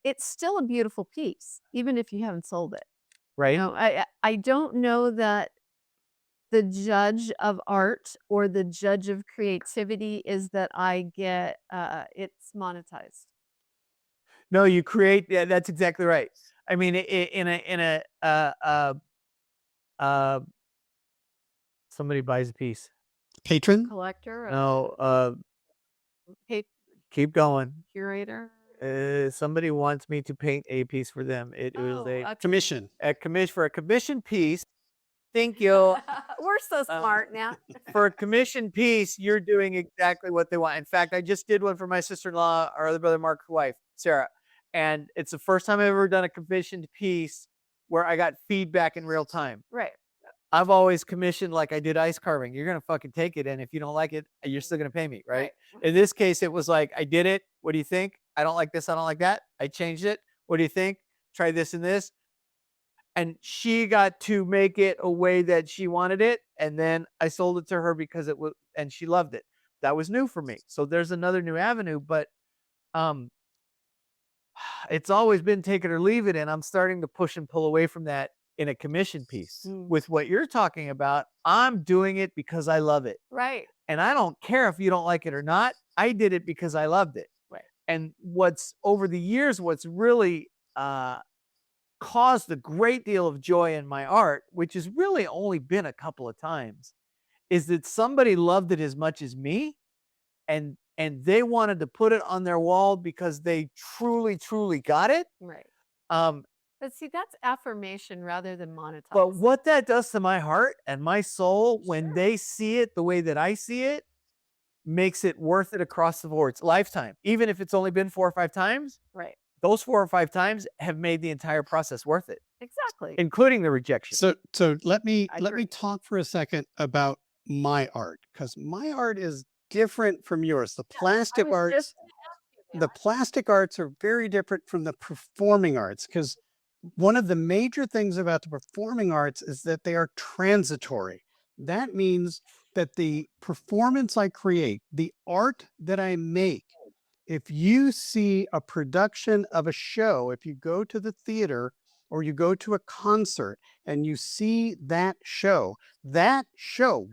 It's still a beautiful piece, even if you haven't sold it. Right. No, I don't know that the judge of art or the judge of creativity is that I get it's monetized. No, you create. Yeah, that's exactly right. I mean, in a somebody buys a piece. Patron? Collector, No, keep going. curator. Somebody wants me to paint a piece for them. It was a Commission. for a commission piece. Thank you. We're so smart now. For a commission piece, you're doing exactly what they want. In fact, I just did one for my sister-in-law, our other brother Mark's wife, Sarah. And it's the first time I've ever done a commissioned piece where I got feedback in real time. Right. I've always commissioned like I did ice carving. You're going to fucking take it. And if you don't like it, you're still going to pay me. Right? In this case, it was like, I did it. What do you think? I don't like this. I don't like that. I changed it. What do you think? Try this and this. And she got to make it a way that she wanted it. And then I sold it to her because it was, and she loved it. That was new for me. So there's another new avenue, but it's always been take it or leave it. And I'm starting to push and pull away from that in a commission piece. With what you're talking about, I'm doing it because I love it. Right. And I don't care if you don't like it or not. I did it because I loved it. Right. And what's over the years, what's really caused a great deal of joy in my art, which has really only been a couple of times, is that somebody loved it as much as me, and they wanted to put it on their wall because they truly got it. Right. But see, that's affirmation rather than monetized. But what that does to my heart and my soul when they see it the way that I see it makes it worth it across the board. It's lifetime. Even if it's only been 4 or 5 times. Right. Those 4 or 5 times have made the entire process worth it. Exactly. Including the rejection. So let me agree. talk for a second about my art, because my art is different from yours. The plastic arts, the plastic arts are very different from the performing arts, because one of the major things about the performing arts is that they are transitory. That means that the performance I create, the art that I make, if you see a production of a show, if you go to the theater or you go to a concert and you see that show,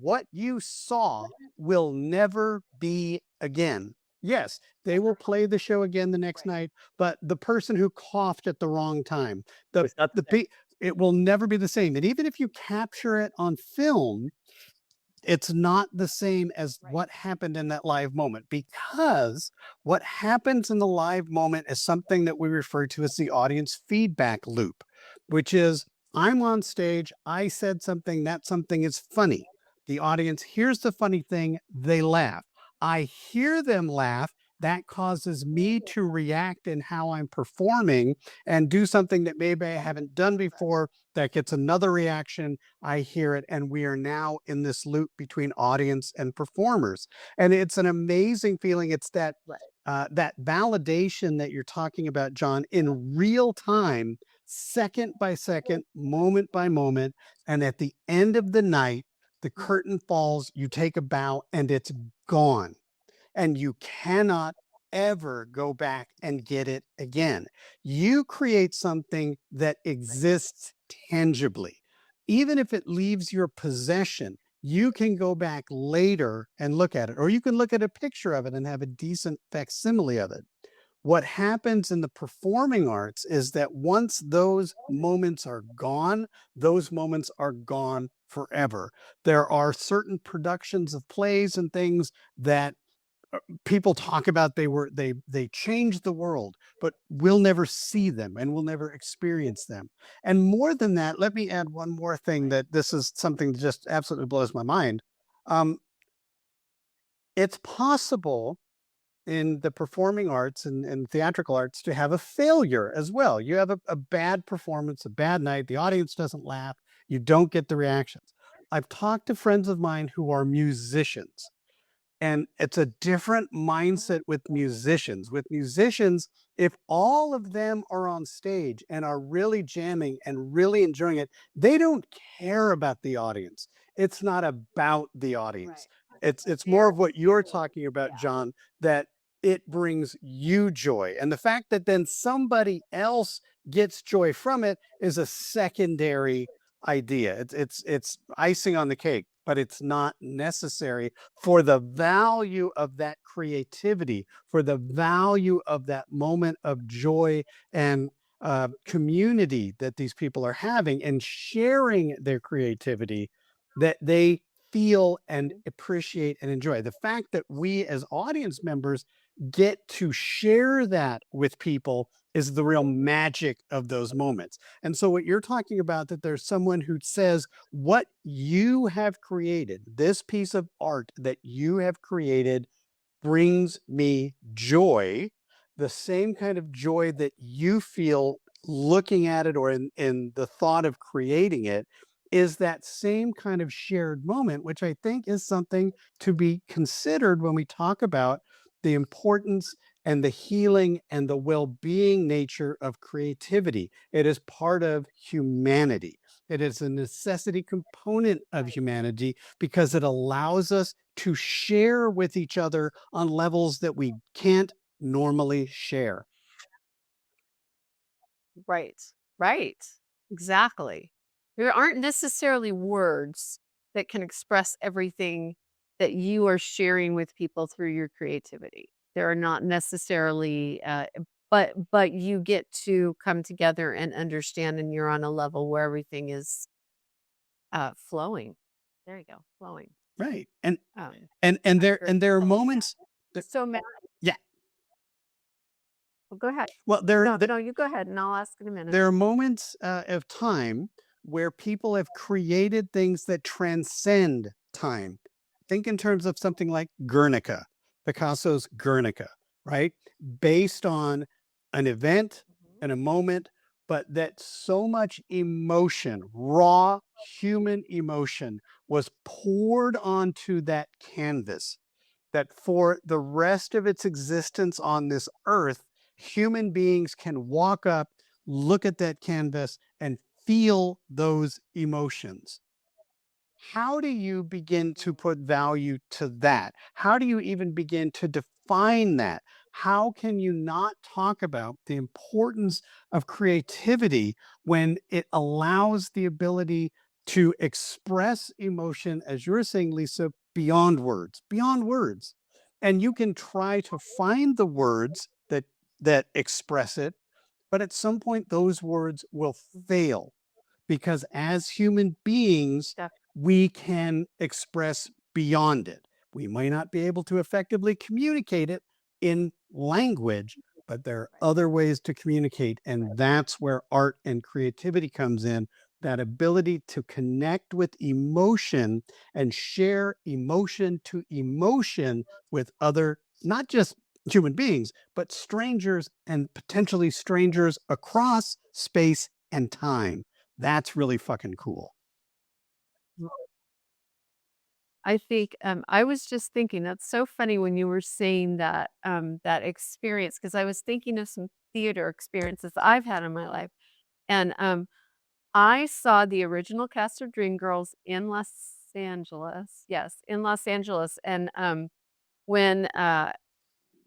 what you saw will never be again. Yes, they will play the show again the next night, but the person who coughed at the wrong time, it will never be the same. And even if you capture it on film, it's not the same as what happened in that live moment, because what happens in the live moment is something that we refer to as the audience feedback loop, which is I'm on stage, I said something, that something is funny. The audience hears the funny thing, they laugh. I hear them laugh. That causes me to react in how I'm performing and do something that maybe I haven't done before. That gets another reaction. I hear it, and we are now in this loop between audience and performers. And it's an amazing feeling. It's that that validation that you're talking about, John, in real time, second by second, moment by moment. And at the end of the night, the curtain falls, you take a bow, and it's gone. And you cannot ever go back and get it again. You create something that exists tangibly. Even if it leaves your possession, you can go back later and look at it, or you can look at a picture of it and have a decent facsimile of it. What happens in the performing arts is that once those moments are gone, those moments are gone forever. There are certain productions of plays and things that people talk about they changed the world, but we'll never see them and we'll never experience them. And more than that, let me add one more thing, that this is something that just absolutely blows my mind. Um, it's possible in the performing arts and theatrical arts to have a failure as well. You have a bad performance, a bad night, the audience doesn't laugh, you don't get the reactions. I've talked to friends of mine who are musicians, and it's a different mindset with musicians. With musicians, if all of them are on stage and are really jamming and really enjoying it, they don't care about the audience. It's not about the audience. It's more of what you're talking about, John, that it brings you joy. And the fact that then somebody else gets joy from it is a secondary idea. It's icing on the cake, but it's not necessary for the value of that creativity, for the value of that moment of joy and community that these people are having and sharing their creativity, that they feel and appreciate and enjoy. The fact that we as audience members get to share that with people is the real magic of those moments. And so what you're talking about, that there's someone who says, what you have created, this piece of art that you have created brings me joy, the same kind of joy that you feel looking at it or in the thought of creating it, is that same kind of shared moment, which I think is something to be considered when we talk about the importance and the healing and the well-being nature of creativity. It is part of humanity. It is a necessity component of humanity because it allows us to share with each other on levels that we can't normally share. Right. Right. Exactly. There aren't necessarily words that can express everything that you are sharing with people through your creativity. There are not necessarily, but you get to come together and understand, and you're on a level where everything is flowing. There you go, flowing. Right. Um, And there great. and there are moments that, So, Matt, yeah. well, go ahead. Well, No, you go ahead, and I'll ask in a minute. there are moments of time where people have created things that transcend time. Think in terms of something like Guernica, Picasso's Guernica, right? Based on an event and a moment, but that so much emotion, raw human emotion, was poured onto that canvas that for the rest of its existence on this earth, human beings can walk up, look at that canvas, and feel those emotions. How do you begin to put value to that? How do you even begin to define that? How can you not talk about the importance of creativity when it allows the ability to express emotion, as you're saying, Lisa, beyond words, beyond words? And you can try to find the words that express it, but at some point those words will fail because as human beings, Def- we can express beyond it. We might not be able to effectively communicate it in language, but there are other ways to communicate. And that's where art and creativity comes in, that ability to connect with emotion and share emotion to emotion with other, not just human beings, but strangers and potentially strangers across space and time. That's really fucking cool. I think I was just thinking that's so funny when you were saying that that experience because I was thinking of some theater experiences I've had in my life, and I saw the original cast of Dreamgirls in Los Angeles. Yes, in Los Angeles, and when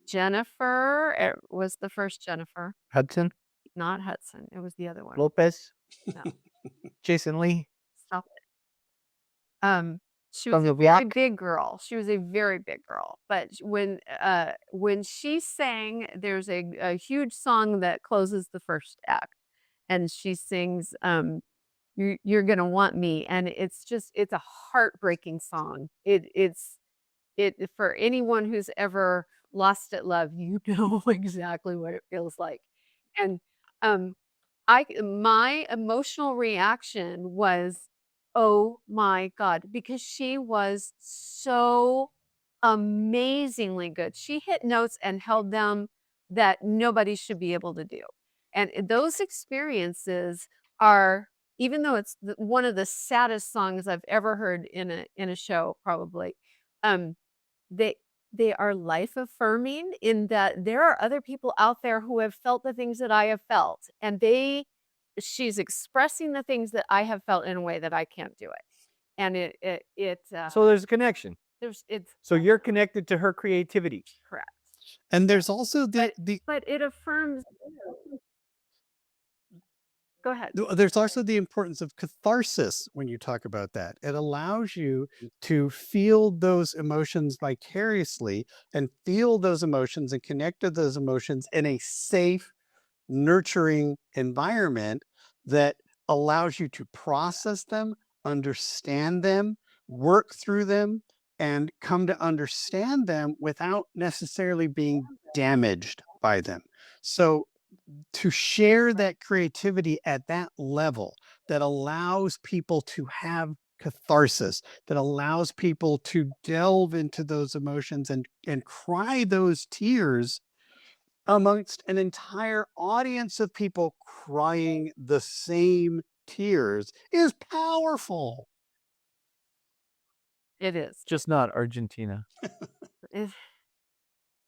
Jennifer was the first Jennifer, Hudson, not Hudson. It was the other one. Lopez, No, Jason Lee, stop it. She was from a the very block. big girl. She was a very big girl. But when she sang, there's a huge song that closes the first act, and she sings "You're Gonna Want Me," and it's a heartbreaking song. It for anyone who's ever lost at love, you know exactly what it feels like. And um my emotional reaction was, "Oh my God," because she was so amazingly good. She hit notes and held them that nobody should be able to do. And those experiences are, even though it's one of the saddest songs I've ever heard in a show, probably, um, they they are life affirming in that there are other people out there who have felt the things that I have felt, and she's expressing the things that I have felt in a way that I can't do it. And So there's a connection. it's So you're connected to her creativity. correct. And there's also But it affirms. Go ahead. there's also the importance of catharsis when you talk about that. It allows you to feel those emotions vicariously and feel those emotions and connect to those emotions in a safe, nurturing environment that allows you to process them, understand them, work through them, and come to understand them without necessarily being damaged by them. So to share that creativity at that level that allows people to have catharsis, that allows people to delve into those emotions and cry those tears amongst an entire audience of people crying the same tears is powerful. It is. Just not Argentina. Eh,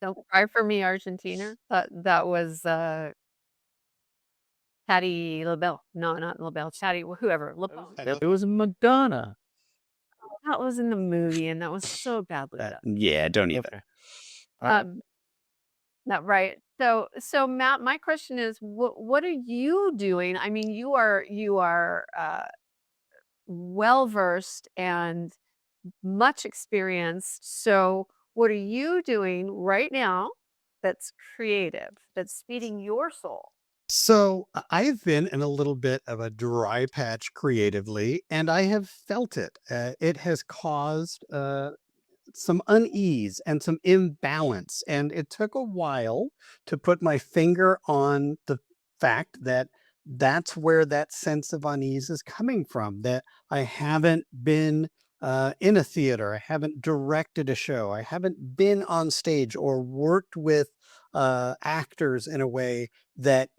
Don't cry for me, Argentina. That was Patty LaBelle. No, not LaBelle. Patty, whoever. LaBelle. It was Madonna. That was in the movie, and that was so badly done. Yeah, don't even. Okay. Not right. So Matt, my question is, what are you doing? I mean, you are well versed and much experienced. So what are you doing right now that's creative, that's feeding your soul? So I've been in a little bit of a dry patch creatively, and I have felt it. It has caused some unease and some imbalance. And it took a while to put my finger on the fact that that's where that sense of unease is coming from, that I haven't been in a theater, I haven't directed a show, I haven't been on stage or worked with actors in a way that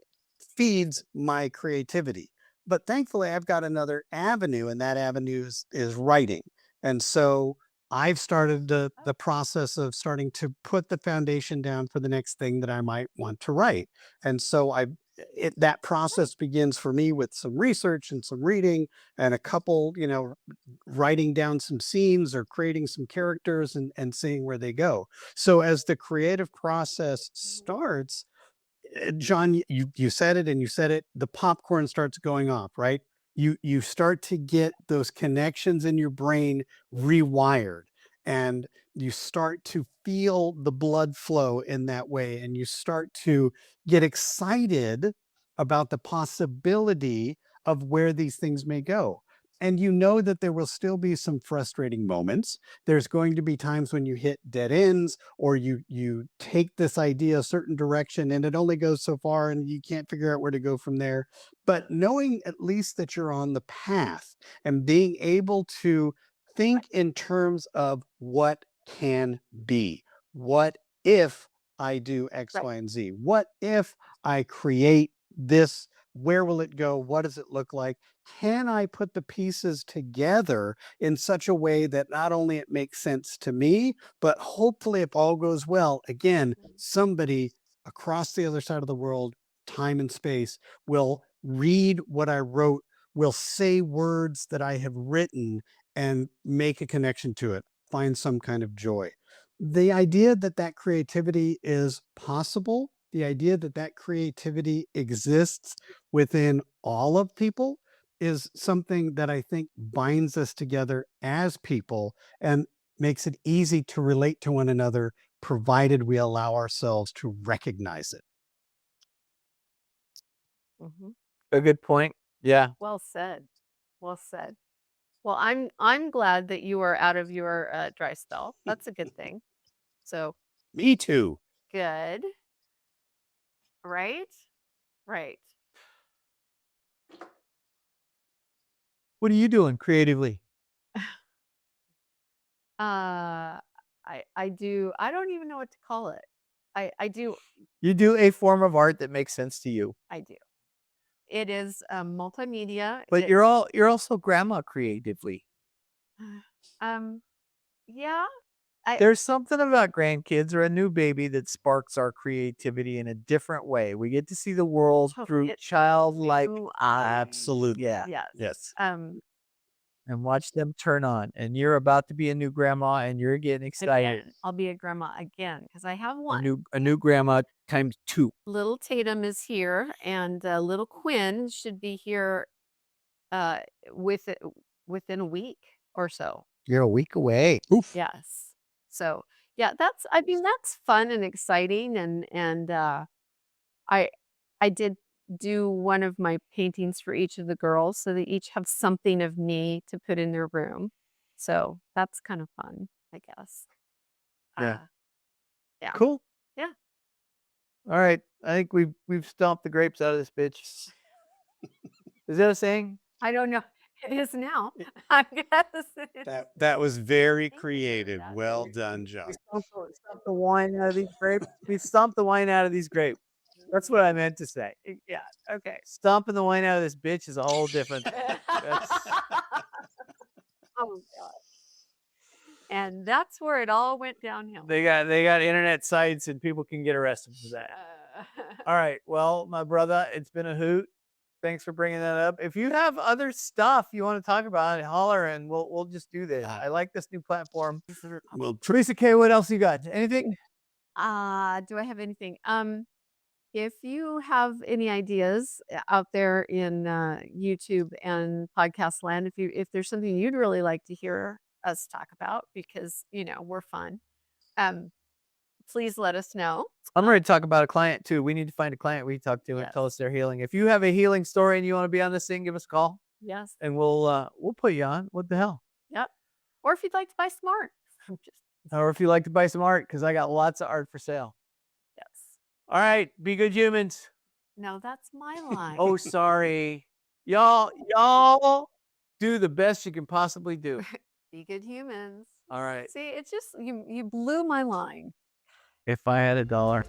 feeds my creativity. But thankfully, I've got another avenue, and that avenue is writing. And so I've started the process of starting to put the foundation down for the next thing that I might want to write. And so that process begins for me with some research and some reading and a couple, writing down some scenes or creating some characters and seeing where they go. So as the creative process starts, John, you said it and you said it, the popcorn starts going off, right? You start to get those connections in your brain rewired, and you start to feel the blood flow in that way, and you start to get excited about the possibility of where these things may go. And you know that there will still be some frustrating moments. There's going to be times when you hit dead ends, or you take this idea a certain direction and it only goes so far and you can't figure out where to go from there. But knowing at least that you're on the path and being able to think in terms of what can be. What if I do X, Right. Y, and Z? What if I create this? Where will it go? What does it look like? Can I put the pieces together in such a way that not only it makes sense to me, but hopefully, if all goes well, again, somebody across the other side of the world, time and space, will read what I wrote, will say words that I have written and make a connection to it, find some kind of joy. The idea that that creativity is possible, the idea that that creativity exists within all of people is something that I think binds us together as people and makes it easy to relate to one another, provided we allow ourselves to recognize it. Mhm. A good point. Yeah. Well said. Well said. Well, I'm glad that you are out of your dry spell. That's a good thing. So Me too. good. Right? Right. What are you doing creatively? I don't even know what to call it. I do. You do a form of art that makes sense to you. I do. It is multimedia. But you're also grandma creatively. Yeah. There's something about grandkids or a new baby that sparks our creativity in a different way. We get to see the world through It's childlike new eyes. Absolutely. Yeah. Yes. Yes. And watch them turn on. And you're about to be a new grandma and you're getting excited. Again, I'll be a grandma again because I have A one. new grandma times 2. Little Tatum is here, and little Quinn should be here with it within a week or so. You're a week away. Oof. Yes. So yeah, that's fun and exciting, and I did do one of my paintings for each of the girls, so they each have something of me to put in their room. So that's kind of fun, I guess. Yeah. Yeah. Cool. Yeah. All right. I think we've stomped the grapes out of this bitch. Is that a saying? I don't know. It is now. I guess. That was very Thank you for creative. that. Well done, John. We stomped the wine out of these grapes. We stomped the wine out of these grapes. That's what I meant to say. Yeah. Okay. Stomping the wine out of this bitch is a whole different thing. Oh God. And that's where it all went downhill. They got internet sites and people can get arrested for that. All right. Well, my brother, it's been a hoot. Thanks for bringing that up. If you have other stuff you want to talk about, holler and we'll just do this. I like this new platform. Well, Teresa K, what else you got? Anything? Do I have anything? If you have any ideas out there in YouTube and podcast land, if there's something you'd really like to hear us talk about, because we're fun, please let us know. I'm ready to talk about a client too. We need to find a client we talk to and Yes. tell us their healing. If you have a healing story and you want to be on this thing, give us a call Yes. and we'll put you on. What the hell? Yep. Or if you'd like to buy some art. Or if you like to buy some art, because I got lots of art for sale. Yes. All right, be good humans. No, that's my line. Oh, sorry. Y'all do the best you can possibly do. Be good humans. All right. See, it's just you blew my line. If I had $1.